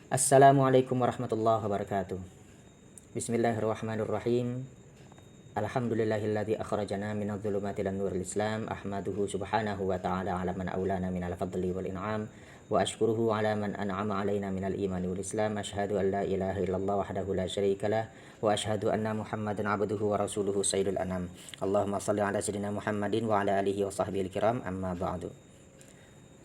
Assalamualaikum warahmatullahi wabarakatuh. Bismillahirrahmanirrahim. Alhamdulillahilladzi akhrajana minadh dhulumati ilan nuril Islam. Ahmaduhu subhanahu wa ta'ala ala man aulana minal fadli wal in'am wa ashkuruhu ala man an'ama alaina minal imani wal Islam. Asyhadu an la ilaha illallah wahdahu la syarikalah wa asyhadu anna Muhammadan abduhu wa rasuluhu sayyidul anam. Allahumma shalli ala sayyidina Muhammadin wa ala alihi wa sahbihi al-kiram. Amma ba'du.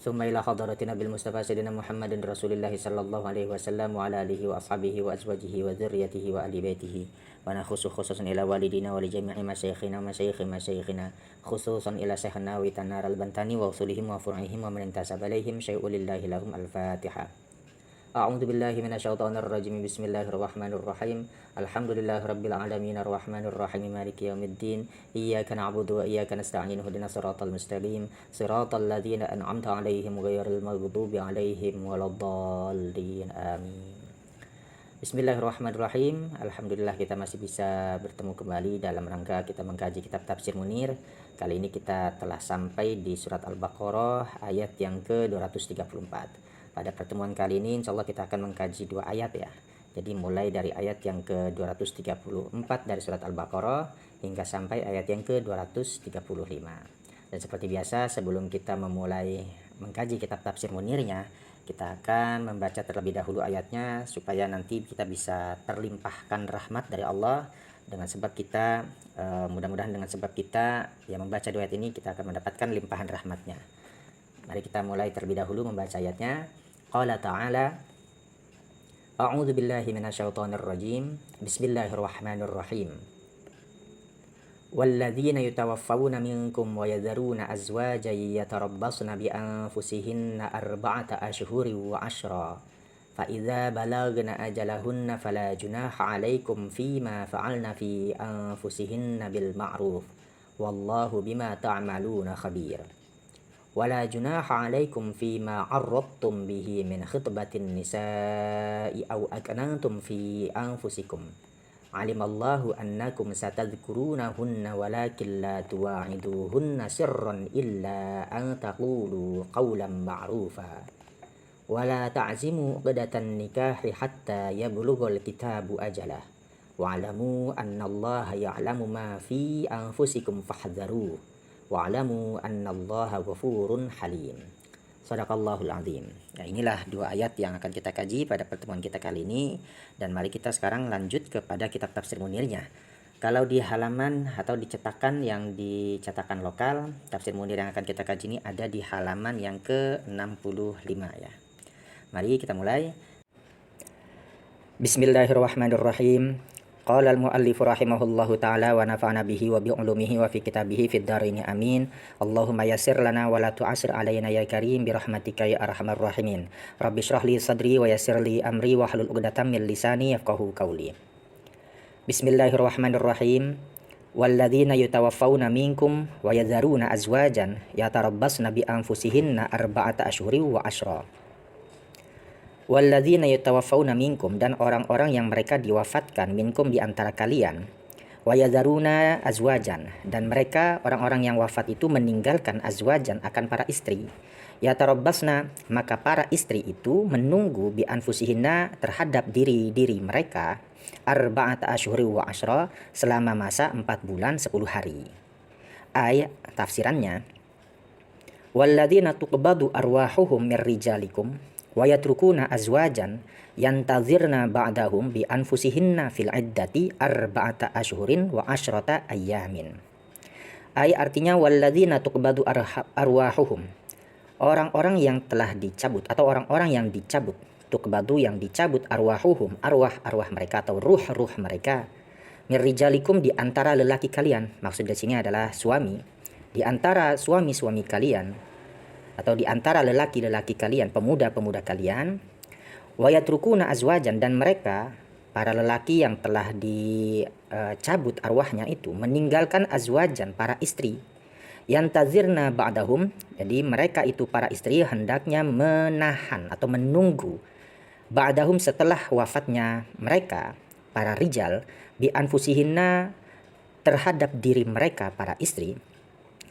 Summa ila hadratina bil Mustafa Sayyidina Muhammadin Rasulillahi sallallahu alaihi wasallam wa ala alihi wa ashabihi wa azwajihi wa dzurriyyatihi wa ahli baitihi wa nakhusu khususan ila walidina wa li jami'i masyayikhina wa masyayikhina khususan ila Syekhna wa Tanar al-Bantani wa usulihim wa furu'ihim wa man intasaba ilaihim syai'un lillahi lahum al-Fatihah. A'udzu billahi minasyaitonir rajim. Bismillahirrahmanirrahim. Alhamdulillahi rabbil alamin arrahmanir rahim maliki yaumiddin. Iyyaka na'budu wa iyyaka nasta'in. Ihdinas siratal mustaqim. Siratal ladzina an'amta 'alaihim ghairil maghdubi 'alaihim waladdallin. Amin. Bismillahirrahmanirrahim. Alhamdulillah kita masih bisa bertemu kembali dalam rangka kita mengkaji kitab Tafsir Munir. Kali ini kita telah sampai di surat Al-Baqarah ayat yang ke-234. Pada pertemuan kali ini insya Allah kita akan mengkaji dua ayat ya. Jadi mulai dari ayat yang ke-234 dari surat Al-Baqarah hingga sampai ayat yang ke-235. Dan seperti biasa sebelum kita memulai mengkaji kitab Tafsir Munirnya, kita akan membaca terlebih dahulu ayatnya supaya nanti kita bisa terlimpahkan rahmat dari Allah. Dengan sebab kita mudah-mudahan dengan sebab kita yang membaca dua ayat ini kita akan mendapatkan limpahan rahmatnya. Mari kita mulai terlebih dahulu membaca ayatnya. Qala ta'ala, A'udzu billahi minasyaitonir rajim. Bismillahirrahmanirrahim. Walladzina yatawaffawna minkum wa yadharuna azwajan yatarabbasna bi anfusihinna arba'ata ashhurin wa 'ashra. Fa idza balagna ajalahunna fala junaha 'alaikum fima fa'alna fi anfusihinna bil ma'ruf. Wallahu bima ta'maluna khabir. Wala junaha 'alaikum fima 'arradtum bihi min khitbatin nisa'i aw aknantum fi anfusikum. 'Alimallahu annakum satadhkurunahunna walakin la tuwa'iduhunna sirran illa an taqulu qawlan ma'rufa. Wala ta'zimu 'uqdatan nikahi hatta yablughal kitabu ajalah. Wa'lamu annallaha ya'lamu ma fi anfusikum fahdharuhu. Wa'lamu annallaha ghafurun halim. Shadaqallahul azim. Ya, inilah dua ayat yang akan kita kaji pada pertemuan kita kali ini. Dan mari kita sekarang lanjut kepada kitab Tafsir Munirnya. Kalau di halaman atau di cetakan yang dicetakan lokal, Tafsir Munir yang akan kita kaji ini ada di halaman yang ke-65 ya. Mari kita mulai. Bismillahirrahmanirrahim. Qala al-muallif rahimahullahu ta'ala wa nafa'ana bihi wa bi'ulumihi wa fi kitabihi fid dharaini amin. Allahumma yassir lana wa la tu'assir alaina ya karim bi rahmatika ya arhamar rahimin. Rabbi shrah li sadri wa yassir li amri wa hlul 'uqdatam min lisani yafqahu qawli. Bismillahirrahmanirrahim. Walladzina yatawaffawna minkum wa yadharuna azwajan yatarabbasna bi anfusihinna arba'ata ashhurin wa 'ashra. Walladzina yatawaffawna minkum, dan orang-orang yang mereka diwafatkan minkum di antara kalian, wa yadharuna azwajan, dan mereka orang-orang yang wafat itu meninggalkan azwajan akan para istri. Yatarabbasna, maka para istri itu menunggu bi anfusihinna terhadap diri-diri mereka arba'ata ashhurin wa 'ashra, selama masa 4 bulan 10 hari. Ayat tafsirannya, walladzina tuqbadu arwahuhum mir rijalikum wa yatrukuna azwajan yantazirna ba'dahum bi anfusihinna fil iddati arba'ata ashhurin wa 'ashrata ayyamin. Artinya walladzina tuqbadu arwahuhum, orang-orang yang telah dicabut atau orang-orang yang dicabut, tuqbadu yang dicabut, arwahuhum arwah mereka atau ruh mereka, mirrijalikum di antara lelaki kalian. Maksud di sini adalah suami, di antara suami-suami kalian atau di antara lelaki-lelaki kalian, pemuda-pemuda kalian. Wa yatrukuna azwajan, dan mereka para lelaki yang telah dicabut arwahnya itu meninggalkan azwajan para istri. Yantazirna ba'dahum, jadi mereka itu para istri hendaknya menahan atau menunggu ba'dahum setelah wafatnya mereka para rijal bi anfusihinna terhadap diri mereka para istri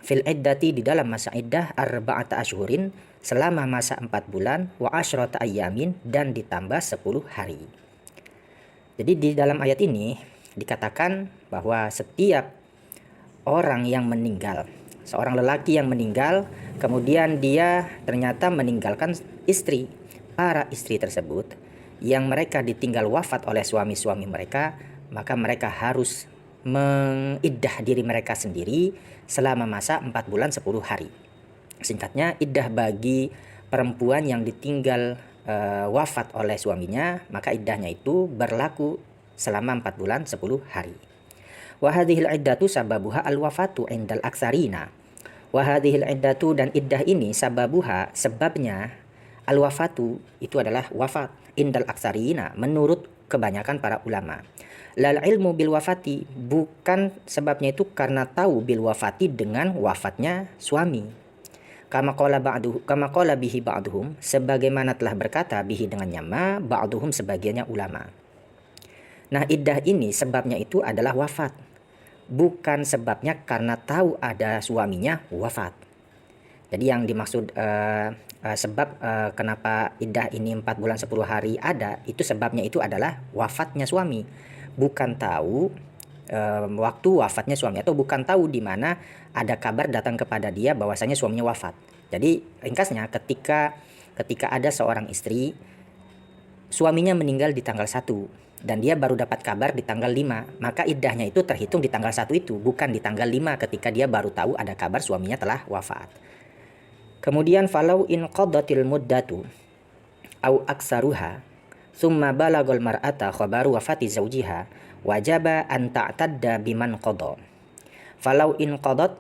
fil iddati di dalam masa iddah arba'ata ashhurin selama masa 4 bulan wa asyrata ayyamin dan ditambah 10 hari. Jadi di dalam ayat ini dikatakan bahwa setiap orang yang meninggal, seorang lelaki yang meninggal, kemudian dia ternyata meninggalkan istri, para istri tersebut yang mereka ditinggal wafat oleh suami-suami mereka, maka mereka harus mengiddah diri mereka sendiri selama masa 4 bulan 10 hari. Singkatnya, iddah bagi perempuan yang ditinggal wafat oleh suaminya, maka iddahnya itu berlaku selama 4 bulan 10 hari. Wa hadhil iddatu sababuha al-wafatu indal aksarina. Wa hadhil iddatu, dan iddah ini sababuha, sebabnya al-wafatu itu adalah wafat, indal aksarina menurut kebanyakan para ulama. Lal ilmu bil wafati, bukan sebabnya itu karena tahu bil wafati dengan wafatnya suami. Kama qala bihi ba'duhum, sebagaimana telah berkata bihi dengannya ba'duhum sebagiannya ulama. Nah, iddah ini sebabnya itu adalah wafat, bukan sebabnya karena tahu ada suaminya wafat. Jadi yang dimaksud sebab kenapa iddah ini 4 bulan 10 hari ada, itu sebabnya itu adalah wafatnya suami, bukan tahu waktu wafatnya suami, atau bukan tahu di mana ada kabar datang kepada dia bahwasanya suaminya wafat. Jadi ringkasnya, ketika ada seorang istri, suaminya meninggal di tanggal 1 dan dia baru dapat kabar di tanggal 5, maka iddahnya itu terhitung di tanggal 1 itu, bukan di tanggal 5 ketika dia baru tahu ada kabar suaminya telah wafat. Kemudian falau in qadatil muddatu au aksaruha summa balagul mar'ata khabaru wafati zawjiha wajaba an ta'tadda biman qada. Falau in qadat,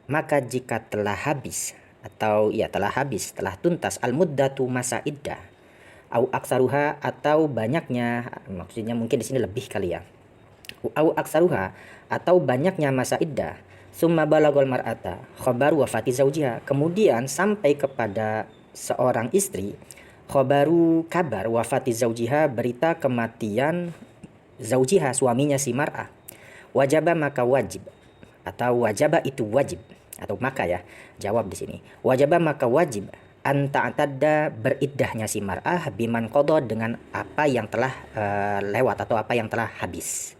maka jika telah habis atau telah tuntas al-muddatu masa iddah, au aksaruha, atau banyaknya, maksudnya mungkin di sini lebih kali ya, au aksaruha, atau banyaknya masa iddah, summa balagul mar'ata khabaru wafati zawjiha, kemudian sampai kepada seorang istri khabaru, kabar wafati zawjiha, berita kematian zawjiha, suaminya si mar'ah, wajaba, maka wajib, atau wajaba itu wajib, atau maka ya, jawab di sini, wajaba maka wajib an ta'tadda, beriddahnya si mar'ah biman qada, dengan apa yang telah lewat atau apa yang telah habis.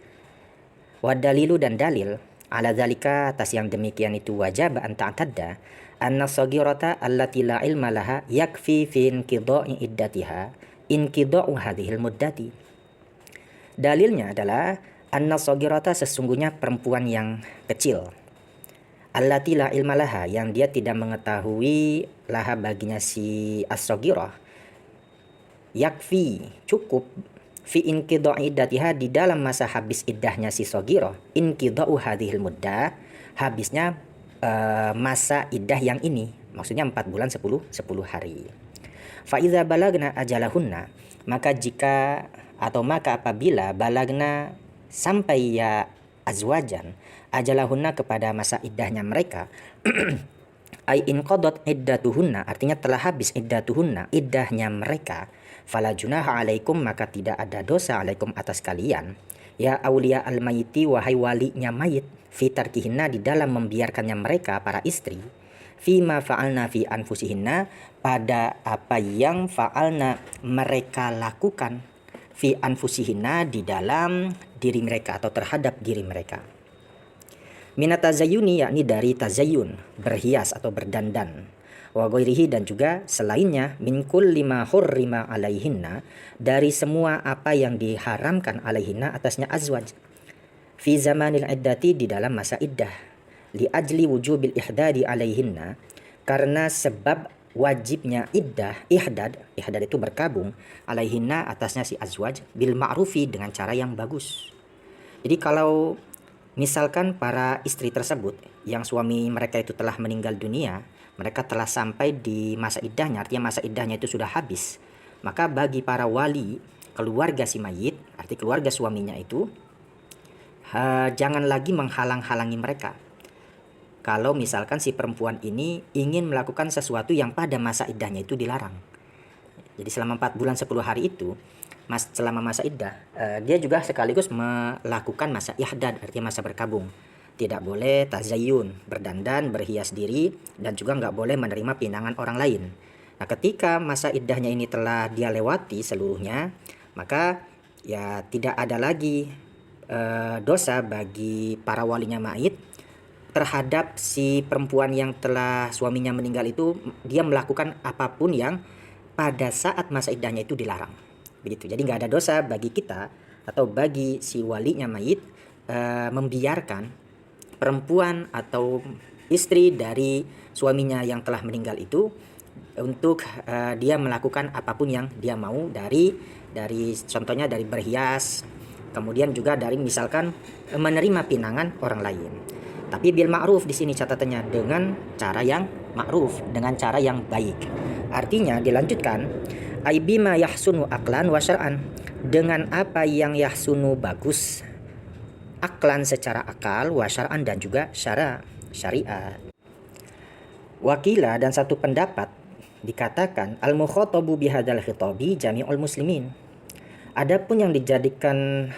Wa dalilu, dan dalil ala zalika, atas yang demikian itu wajib an ta'tadda, anna saghirata allati la ilma laha yakfi fi inqidha'i iddatiha inqidha'u hadhil muddati. Dalilnya adalah anna saghirata, sesungguhnya perempuan yang kecil, allati la ilma laha, yang dia tidak mengetahui, laha baginya si as-saghirah, yakfi cukup, fi inqidha'i iddatiha, di dalam masa habis iddahnya si saghirah, inqidha'u hadhil muddah, habisnya masa iddah yang ini, maksudnya 4 bulan 10 hari. Fa iza balagna ajalahunna, maka apabila balagna, sampai ya azwajan, ajalahunna, kepada masa iddahnya mereka, ay inqadat iddatuhunna, artinya telah habis iddatuhunna, iddahnya mereka, fala junaha alaikum, maka tidak ada dosa alaikum, atas kalian, ya aulia al-mayiti, wahai walinya mayit, fi tarkihinna, di dalam membiarkannya mereka para istri, fima fa'alna fi anfusihinna, pada apa yang fa'alna mereka lakukan, fi anfusihinna, di dalam diri mereka atau terhadap diri mereka. Minat tazayuni, yakni dari tazayun, berhias atau berdandan, wa ghairihi, dan juga selainnya, min kulli ma hurrima alaihinna, dari semua apa yang diharamkan alaihinna, atasnya azwaj, fi zamanil iddati, di dalam masa iddah, li ajli wujubil ihdadi alaihinna, karena sebab wajibnya ihdad itu berkabung, alaihinna, atasnya si azwaj, bil ma'rufi, dengan cara yang bagus. Jadi kalau misalkan para istri tersebut yang suami mereka itu telah meninggal dunia, mereka telah sampai di masa iddahnya, artinya masa iddahnya itu sudah habis, maka bagi para wali keluarga si mayit, arti keluarga suaminya itu, jangan lagi menghalang-halangi mereka. Kalau misalkan si perempuan ini ingin melakukan sesuatu yang pada masa iddahnya itu dilarang. Jadi selama 4 bulan 10 hari itu, selama masa iddah, dia juga sekaligus melakukan masa ihdad, artinya masa berkabung. Tidak boleh tazayyun, berdandan, berhias diri, dan juga nggak boleh menerima pinangan orang lain. Nah, ketika masa iddahnya ini telah dia lewati seluruhnya, maka ya tidak ada lagi dosa bagi para walinya mayit terhadap si perempuan yang telah suaminya meninggal itu, dia melakukan apapun yang pada saat masa iddahnya itu dilarang. Begitu. Jadi nggak ada dosa bagi kita atau bagi si walinya mayit membiarkan perempuan atau istri dari suaminya yang telah meninggal itu untuk dia melakukan apapun yang dia mau, dari contohnya dari berhias, kemudian juga dari misalkan menerima pinangan orang lain. Tapi bil ma'ruf di sini catatannya, dengan cara yang ma'ruf, dengan cara yang baik. Artinya dilanjutkan, ai bima yahsunu aqlan wa syar'an, dengan apa yang yahsunu bagus aklan secara akal, wa syar'an dan juga syariat. Wakila, dan satu pendapat dikatakan al mukhatabu bihadzal khitabi jami'ul muslimin. Adapun yang dijadikan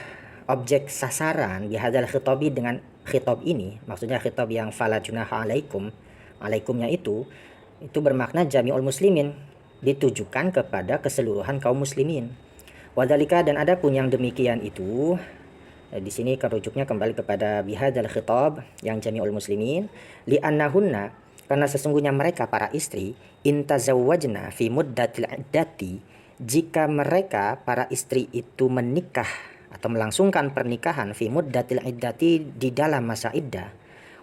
objek sasaran bihadzal khitabi dengan khitab ini, maksudnya khitab yang fala junaha alaikum, alaikumnya itu bermakna jami'ul muslimin, ditujukan kepada keseluruhan kaum muslimin. Wadhalika, dan adapun yang demikian itu, di sini kerujuknya kembali kepada bihadzal khitab yang jami'ul muslimin, li'annahunna, karena sesungguhnya mereka para istri, intazawwajna fi muddatil iddati, jika mereka para istri itu menikah atau melangsungkan pernikahan fi muddatil iddati, di dalam masa iddah,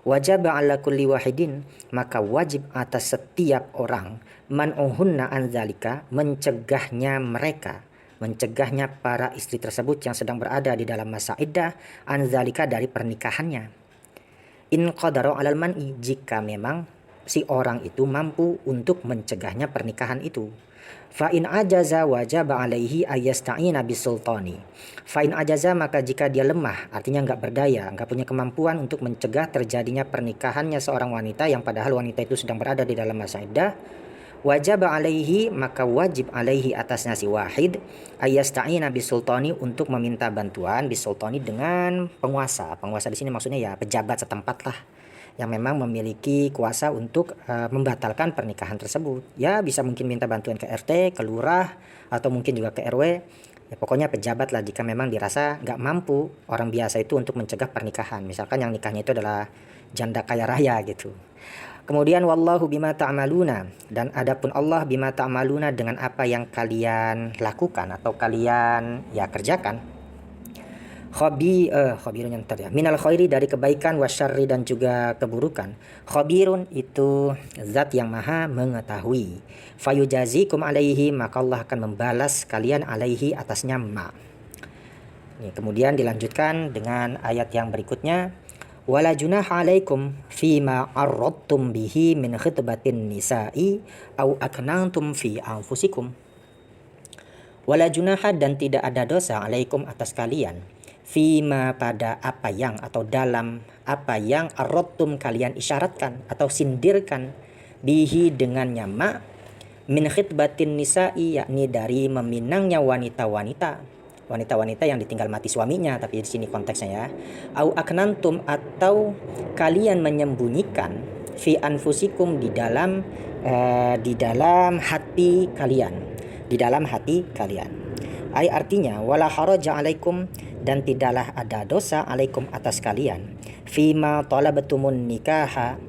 wajib ala kulli wahidin, maka wajib atas setiap orang, man'uhunna an dzalika, mencegahnya mereka, mencegahnya para istri tersebut yang sedang berada di dalam masa iddah, an dzalika, dari pernikahannya. In qadaru alal man'i, jika memang si orang itu mampu untuk mencegahnya pernikahan itu. Fa in ajaza wajaba alaihi ayasta'ina bisultani. Fa in ajaza, maka jika dia lemah, artinya enggak berdaya, enggak punya kemampuan untuk mencegah terjadinya pernikahannya seorang wanita yang padahal wanita itu sedang berada di dalam masa iddah, wajaba alaihi, maka wajib alaihi atasnya si wahid, ayasta'ina bisultani, untuk meminta bantuan bisultani, dengan penguasa. Penguasa di sini maksudnya ya pejabat setempat lah, yang memang memiliki kuasa untuk membatalkan pernikahan tersebut. Ya bisa mungkin minta bantuan ke RT, ke lurah, atau mungkin juga ke RW. Ya pokoknya pejabat lah, jika memang dirasa nggak mampu orang biasa itu untuk mencegah pernikahan. Misalkan yang nikahnya itu adalah janda kaya raya gitu. Kemudian wallahu bima ta'maluna, dan adapun Allah bima ta'maluna, dengan apa yang kalian lakukan atau kalian ya kerjakan. Khabirun yang ya, minal khairi, dari kebaikan, wasyarri, dan juga keburukan. Khabirun itu zat yang maha mengetahui. Fayujazikum alaihi, maka Allah akan membalas kalian alaihi, atasnya ma. Ini kemudian dilanjutkan dengan ayat yang berikutnya, wala junaha alaikum fima arradtum bihi min khitbatin nisa'i au aknantum fi anfusikum. Wala junaha, dan tidak ada dosa, alaikum, atas kalian, fima, pada apa yang atau dalam apa yang arradtum, kalian isyaratkan atau sindirkan, bihi, dengannya ma, min khitbatin nisa'i, yakni dari meminangnya wanita-wanita yang ditinggal mati suaminya, tapi di sini konteksnya ya, au aknantum, atau kalian menyembunyikan, fi anfusikum, di dalam hati kalian, ay artinya wala haraja alaikum, dan tidaklah ada dosa alaikum, atas kalian, fima talabatumun nikaha,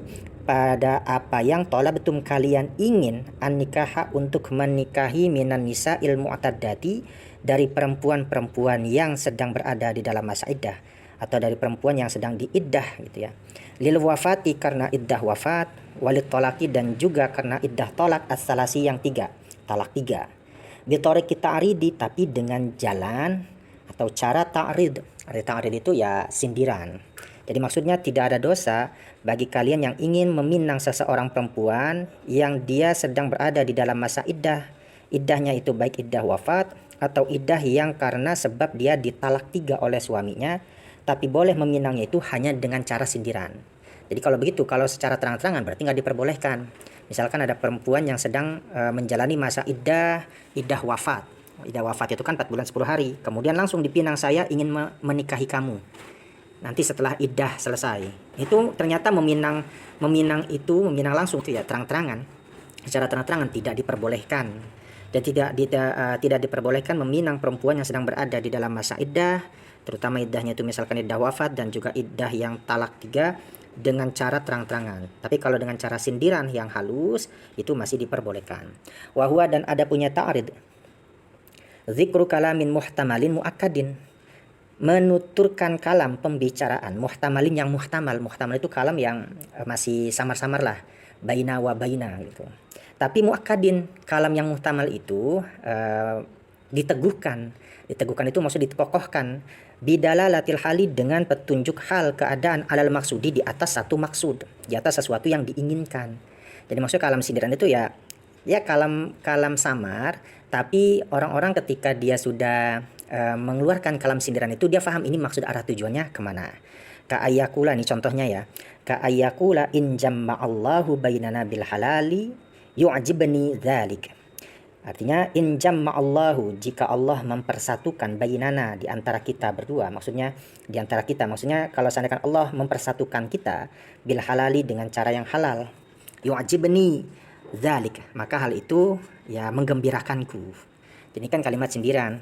pada apa yang talabatum, kalian ingin, an nikaha, untuk menikahi, minan nisa'il mu'taddati, dari perempuan-perempuan yang sedang berada di dalam masa iddah, atau dari perempuan yang sedang diiddah gitu ya. Lil wafati, karena iddah wafat, walit tolaki, dan juga karena iddah tolak, as-salasi, yang 3, talak 3. Bitorek kita aridi, tapi dengan jalan atau cara ta'rid. Ta'rid itu ya sindiran. Jadi maksudnya tidak ada dosa bagi kalian yang ingin meminang seseorang perempuan yang dia sedang berada di dalam masa iddah. Iddahnya itu baik iddah wafat atau iddah yang karena sebab dia ditalak 3 oleh suaminya, tapi boleh meminangnya itu hanya dengan cara sindiran. Jadi kalau begitu, kalau secara terang-terangan berarti nggak diperbolehkan. Misalkan ada perempuan yang sedang menjalani masa iddah wafat. Iddah wafat itu kan 4 bulan 10 hari. Kemudian langsung dipinang, saya ingin menikahi kamu. Nanti setelah iddah selesai, itu ternyata meminang langsung itu ya terang-terangan. secara terang-terangan tidak diperbolehkan, dan tidak diperbolehkan meminang perempuan yang sedang berada di dalam masa iddah, terutama iddahnya itu misalkan iddah wafat dan juga iddah yang talak 3, dengan cara terang-terangan. Tapi kalau dengan cara sindiran yang halus itu masih diperbolehkan. Wahwa, dan ada punya ta'rid, zikru kalamin muhtamalin muakkadin, menuturkan kalam pembicaraan muhtamalin yang muhtamal itu kalam yang masih samar-samar lah, baina wa baina gitu. Tapi muakkadin, kalam yang muhtamal itu diteguhkan itu maksud dikokohkan, bidalalatil hali, dengan petunjuk hal keadaan, alal maksudi, di atas satu maksud, di atas sesuatu yang diinginkan. Jadi maksudnya kalam sindiran itu ya kalam samar, tapi orang-orang ketika dia sudah mengeluarkan kalam sindiran itu, dia paham ini maksud arah tujuannya kemana. Ka'ayyakula, nih contohnya ya, ka'ayyakula in jamma'allahu bainana bil halali yu'jibni dzalik. Artinya in jamma'allahu, jika Allah mempersatukan bainana, di antara kita berdua, maksudnya di antara kita, maksudnya kalau seandainya Allah mempersatukan kita bil halali, dengan cara yang halal, yu'jibni dzalik, maka hal itu ya menggembirakanku. Jadi kan kalimat sindiran.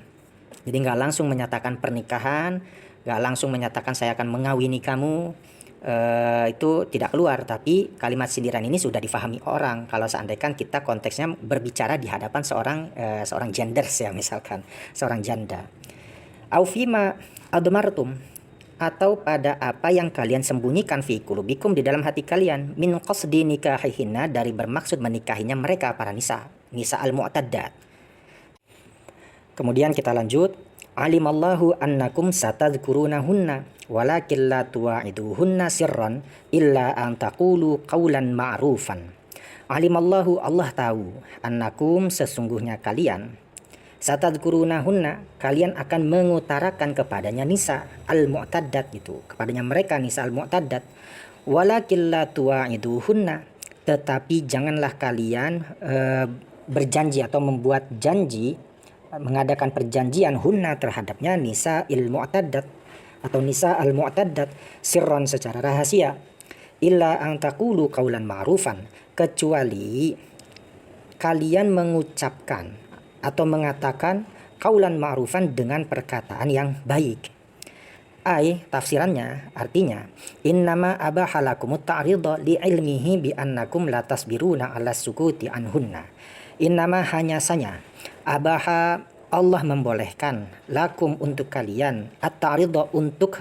Jadi nggak langsung menyatakan pernikahan, nggak langsung menyatakan saya akan mengawini kamu, itu tidak keluar. Tapi kalimat sindiran ini sudah difahami orang kalau seandainya kita konteksnya berbicara di hadapan seorang genders ya, misalkan seorang janda. Au fima admartum, atau pada apa yang kalian sembunyikan fi qulubikum, di dalam hati kalian, min qasdi nikahihinna, dari bermaksud menikahinya mereka, para nisa al-mu'taddat. Kemudian kita lanjut, alimallahu annakum satadhkurunahunna walakin la tuwa'iduhunna sirran illa an taqulu qawlan ma'rufan. Alimallahu, Allah tahu, annakum, sesungguhnya kalian, satadhkurunahunna, kalian akan mengutarakan kepadanya nisa al-mu'taddat, gitu, kepadanya mereka nisa al-mu'taddat, walakin la tuwa'iduhunna, tetapi janganlah kalian berjanji atau membuat janji, mengadakan perjanjian hunna terhadapnya nisa al-mu'taddat atau nisa al-mu'taddat sirran, secara rahasia, illa an taqulu qaulan ma'rufan, kecuali kalian mengucapkan atau mengatakan qaulan ma'rufan, dengan perkataan yang baik. Tafsirannya artinya, innama abahalakumut ta'ridha li'ilmihi bi annakum la tasbiruna 'ala sukuti anhunna. Innama, hanya saja, abaha, Allah membolehkan, lakum, untuk kalian, at-ta'ridha, untuk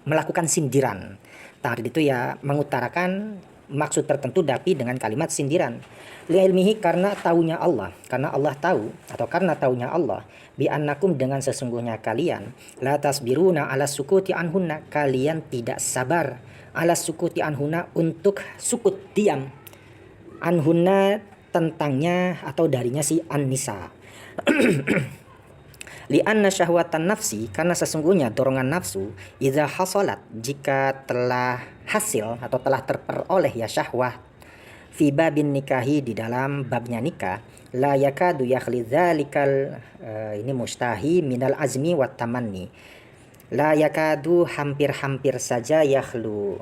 melakukan sindiran. Ta'rid itu ya mengutarakan maksud tertentu tapi dengan kalimat sindiran. Li'ilmihi, karena taunya Allah, karena Allah tahu, atau karena taunya Allah, bi annakum, dengan sesungguhnya kalian, la tasbiruna 'ala sukuti anhunna, kalian tidak sabar, 'ala sukuti anhunna, untuk sukut, diam, anhunna, tentangnya atau darinya si an-nisa. Li'anna syahwatan nafsi, karena sesungguhnya dorongan nafsu, idza hasalat, jika telah hasil atau telah terperoleh ya syahwat, fi babin nikahi, di dalam babnya nikah, la yakadu yakhli dzalikal, ini mustahi minal azmi wat tamanni. La yakadu, hampir-hampir saja, yakhlu,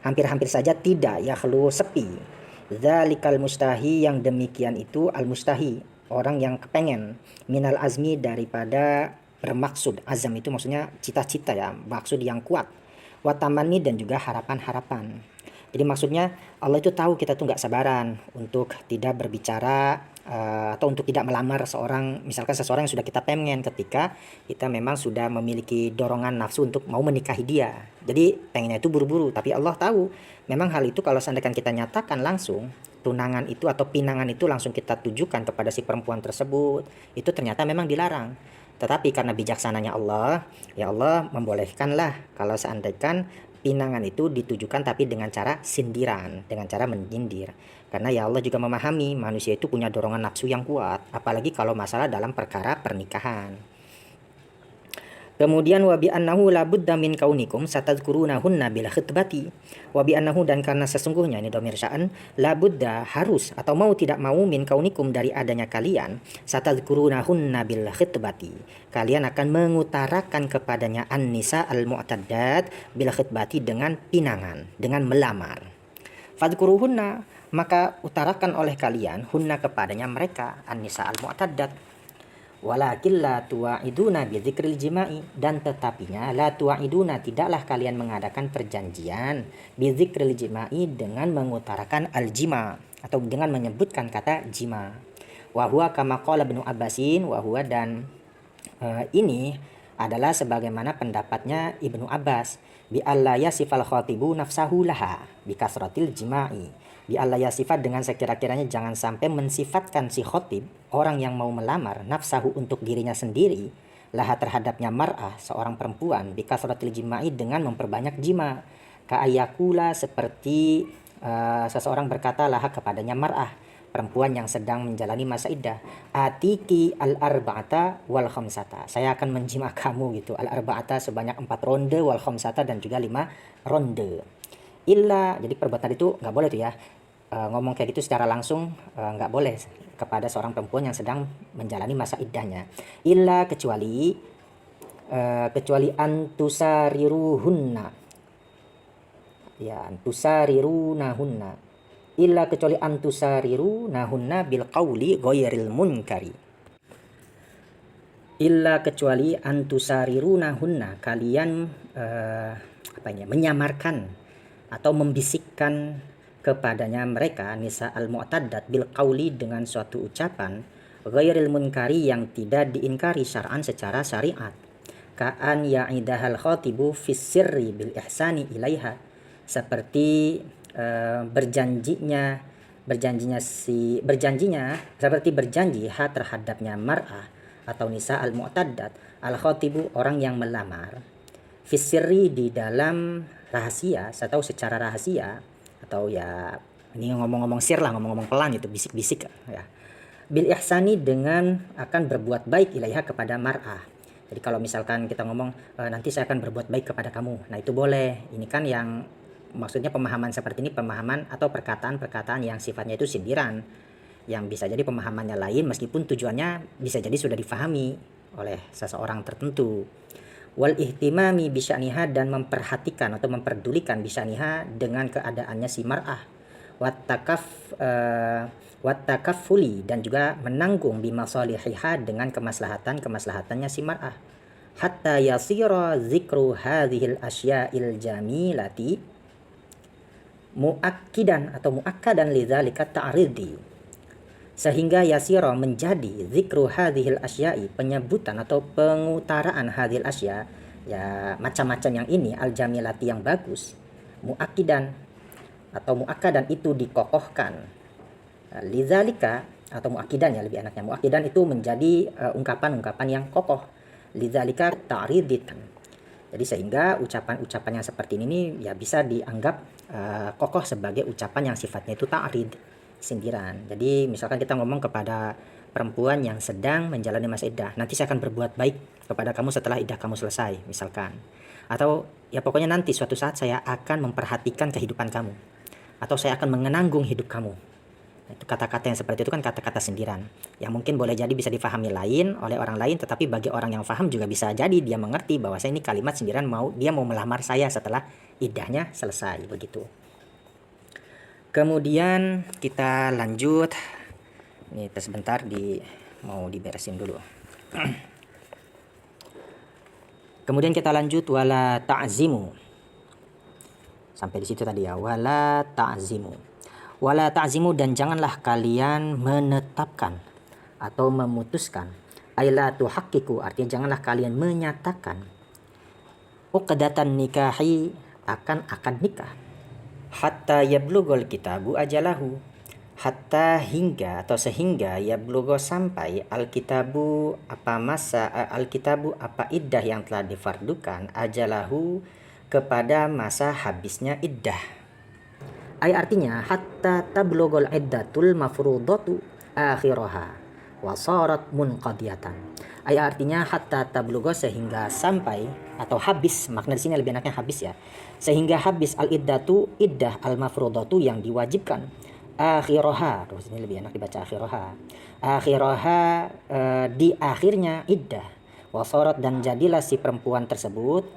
hampir-hampir saja tidak, yakhlu, sepi, dzalikal mustahi, yang demikian itu, al mustahi, orang yang kepengen, minal azmi, daripada bermaksud. Azam itu maksudnya cita-cita ya, maksud yang kuat, watamani, dan juga harapan-harapan. Jadi maksudnya Allah itu tahu kita tuh nggak sabaran untuk tidak berbicara atau untuk tidak melamar seorang, misalkan seseorang yang sudah kita pengen, ketika kita memang sudah memiliki dorongan nafsu untuk mau menikahi dia. Jadi pengennya itu buru-buru, tapi Allah tahu memang hal itu kalau seandainya kita nyatakan langsung, tunangan itu atau pinangan itu langsung kita tujukan kepada si perempuan tersebut, itu ternyata memang dilarang. Tetapi karena bijaksananya Allah, ya Allah membolehkanlah kalau seandainya pinangan itu ditujukan tapi dengan cara sindiran, dengan cara menyindir. Karena ya Allah juga memahami manusia itu punya dorongan nafsu yang kuat, apalagi kalau masalah dalam perkara pernikahan. Kemudian wa bi annahu la budda min kaunikum satadhkurunahunna bil khitbati. Wa bi annahu, dan karena sesungguhnya, ini dhamir sya'an, la budda, harus atau mau tidak mau, min kaunikum, dari adanya kalian, satadhkurunahunna bil khitbati, kalian akan mengutarakan kepadanya an-nisa al-mu'taddat bil khitbati, dengan pinangan, dengan melamar. Fadhkuruhunna, maka utarakan oleh kalian hunna kepadanya mereka an-nisa al-mu'taddat. Walakin la tu'iduna bi dzikril jima'i, dan tetapinya la tu'iduna tidaklah kalian mengadakan perjanjian bi dzikril jima'i dengan mengutarakan al-jima atau dengan menyebutkan kata jima. Wa huwa kama qala Ibnu Abbasin, wa huwa, dan ini adalah sebagaimana pendapatnya Ibnu Abbas, bi alla yasifal khatibu nafsahu laha bi kasratil jima'i, bi alla yasifat, dengan sekira-kiranya jangan sampai mensifatkan si khotib, orang yang mau melamar, nafsahu untuk dirinya sendiri, laha terhadapnya mar'ah, seorang perempuan, bi kasratil jima'i, dengan memperbanyak jima, ka ayakula, seperti seseorang berkata laha kepadanya mar'ah, perempuan yang sedang menjalani masa iddah, atiki al-arba'ata wal khamsata, saya akan menjima kamu gitu, al-arba'ata sebanyak 4 ronde, wal khamsata dan juga 5 ronde. Illa, jadi perbuatan itu nggak boleh tuh ya, ngomong kayak gitu secara langsung nggak boleh kepada seorang perempuan yang sedang menjalani masa iddahnya. Illa, kecuali antusariruhunna, ya, antusarirunahunna, illa kecuali antusarirunahunna bil qauli ghairil munkari, illa kecuali antusarirunahunna, kalian menyamarkan atau membisikkan kepadanya mereka nisa al-mu'taddat bil qauli, dengan suatu ucapan ghairil munkari, yang tidak diingkari syar'an secara syariat, ka'an ya'idahal khatibu fis sirri bil ihsani ilaiha, seperti berjanjinya seperti berjanji terhadapnya mar'ah atau nisa al-mu'taddat, al-khatibu orang yang melamar, fis sirri di dalam rahasia atau secara rahasia, atau ya ini ngomong-ngomong sir lah, ngomong-ngomong pelan itu, bisik-bisik ya, bil ihsani, dengan akan berbuat baik ilaiha kepada mar'ah. Jadi kalau misalkan kita ngomong nanti saya akan berbuat baik kepada kamu, nah itu boleh. Ini kan yang maksudnya pemahaman seperti ini, pemahaman atau perkataan-perkataan yang sifatnya itu sindiran, yang bisa jadi pemahamannya lain meskipun tujuannya bisa jadi sudah difahami oleh seseorang tertentu. Wal ihtimami bisya'niha, dan memperhatikan atau memperdulikan bisya'niha, dengan keadaannya si mar'ah. Wattakafuli, dan juga menanggung bimasalihiha, dengan kemaslahatannya si mar'ah. Hatta yasira zikru hadhil asya'il jamilati muakkidan atau muakkadan lidzalika ta'ridi, sehingga yasira menjadi zikru hadhil asya'i, penyebutan atau pengutaraan hadhil asya, ya macam-macam yang ini, al jamilati yang bagus, muakkidan atau muakkadan itu dikokohkan, lidzalika atau muakkidan ya lebih enaknya, muakkidan itu menjadi ungkapan-ungkapan yang kokoh, lidzalika ta'riditan. Jadi sehingga ucapan-ucapan yang seperti ini ya bisa dianggap kokoh sebagai ucapan yang sifatnya itu ta'rid, sindiran. Jadi misalkan kita ngomong kepada perempuan yang sedang menjalani masa iddah, nanti saya akan berbuat baik kepada kamu setelah iddah kamu selesai misalkan, atau ya pokoknya nanti suatu saat saya akan memperhatikan kehidupan kamu, atau saya akan mengenanggung hidup kamu. Itu kata-kata yang seperti itu kan kata-kata sindiran yang mungkin boleh jadi bisa difahami lain oleh orang lain, tetapi bagi orang yang paham juga bisa jadi dia mengerti bahwa ini kalimat sindiran, dia mau melamar saya setelah iddahnya selesai, begitu. Kemudian kita lanjut, ini sebentar mau diberesin dulu. Kemudian kita lanjut wala ta'zimu, sampai di situ tadi ya, wala ta'zimu. Wala ta'zimu, dan janganlah kalian menetapkan atau memutuskan, aila tuhaqqiqu, artinya janganlah kalian menyatakan, uqdatan nikahi, akan akad nikah, hatta yablughul kitabu ajalahu, hatta hingga atau sehingga yablugho sampai alkitabu apa iddah yang telah difardukan, ajalahu kepada masa habisnya iddah. Artinya hatta tablughul iddatul mafrudatu akhiraha wa sarat munqadiyatan. Artinya hatta tablugho, sehingga sampai atau habis, makna di sini lebih enaknya habis ya. Sehingga habis al iddatu, iddah al mafrudatu yang diwajibkan, akhiraha, terus ini lebih enak dibaca akhiraha, di akhirnya iddah, wa sarat, dan jadilah si perempuan tersebut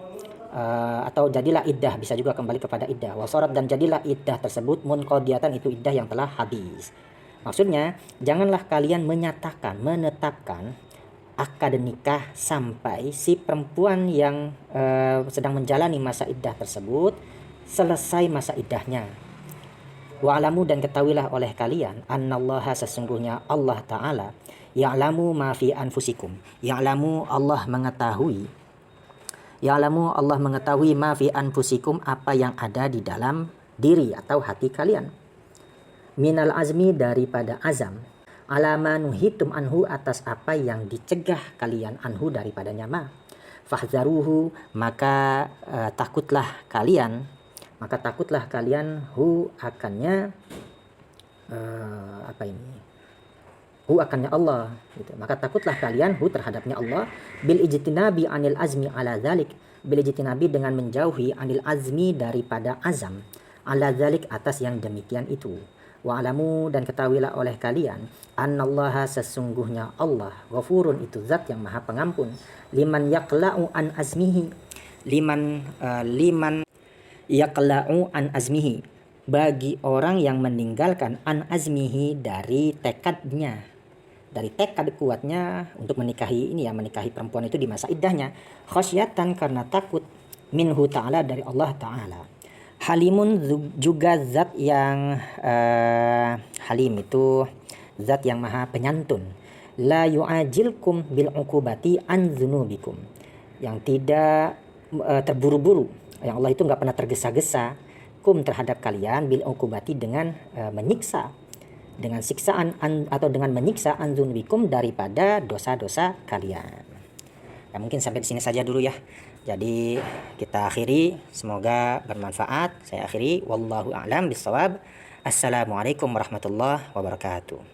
atau jadilah iddah, bisa juga kembali kepada iddah. Wasarat, dan jadilah iddah tersebut munqadiyatan, itu iddah yang telah habis. Maksudnya, janganlah kalian menetapkan akad nikah sampai si perempuan yang sedang menjalani masa iddah tersebut selesai masa iddahnya. Wa'lamu, dan ketahuilah oleh kalian, annallaha, sesungguhnya Allah Ta'ala, ya'lamu ma fi anfusikum, ya'lamu Allah mengetahui ma fi anfusikum, apa yang ada di dalam diri atau hati kalian, minal azmi, daripada azam, alama nuhitum anhu, atas apa yang dicegah kalian anhu, daripadanya ma, fahzaruhu, maka takutlah kalian hu akannya hu akannya Allah gitu. Maka takutlah kalian hu terhadapnya Allah, bil ijtinabi anil azmi ala dzalik, bil ijtinabi dengan menjauhi anil azmi, daripada azam, ala dzalik, atas yang demikian itu. Wa alamu, dan ketahuilah oleh kalian, annallaha, sesungguhnya Allah, ghafurun, itu zat yang maha pengampun, liman yaqla'u an azmihi, liman yaqla'u an azmihi, bagi orang yang meninggalkan an azmihi, dari tekadnya, dari tekad kuatnya untuk menikahi perempuan itu di masa iddahnya, khasyatan, karena takut, minhu ta'ala, dari Allah Ta'ala. Halimun, juga zat yang halim, itu zat yang maha penyantun. La yu'ajilkum bil uqubati an dzunubikum, yang tidak terburu-buru, yang Allah itu nggak pernah tergesa-gesa, kum, terhadap kalian, bil uqubati, dengan menyiksa, dengan siksaan atau dengan menyiksa, an dzunubikum, daripada dosa-dosa kalian. Ya, mungkin sampai di sini saja dulu ya. Jadi kita akhiri, semoga bermanfaat. Saya akhiri, wallahu a'lam bishawab. Assalamualaikum warahmatullahi wabarakatuh.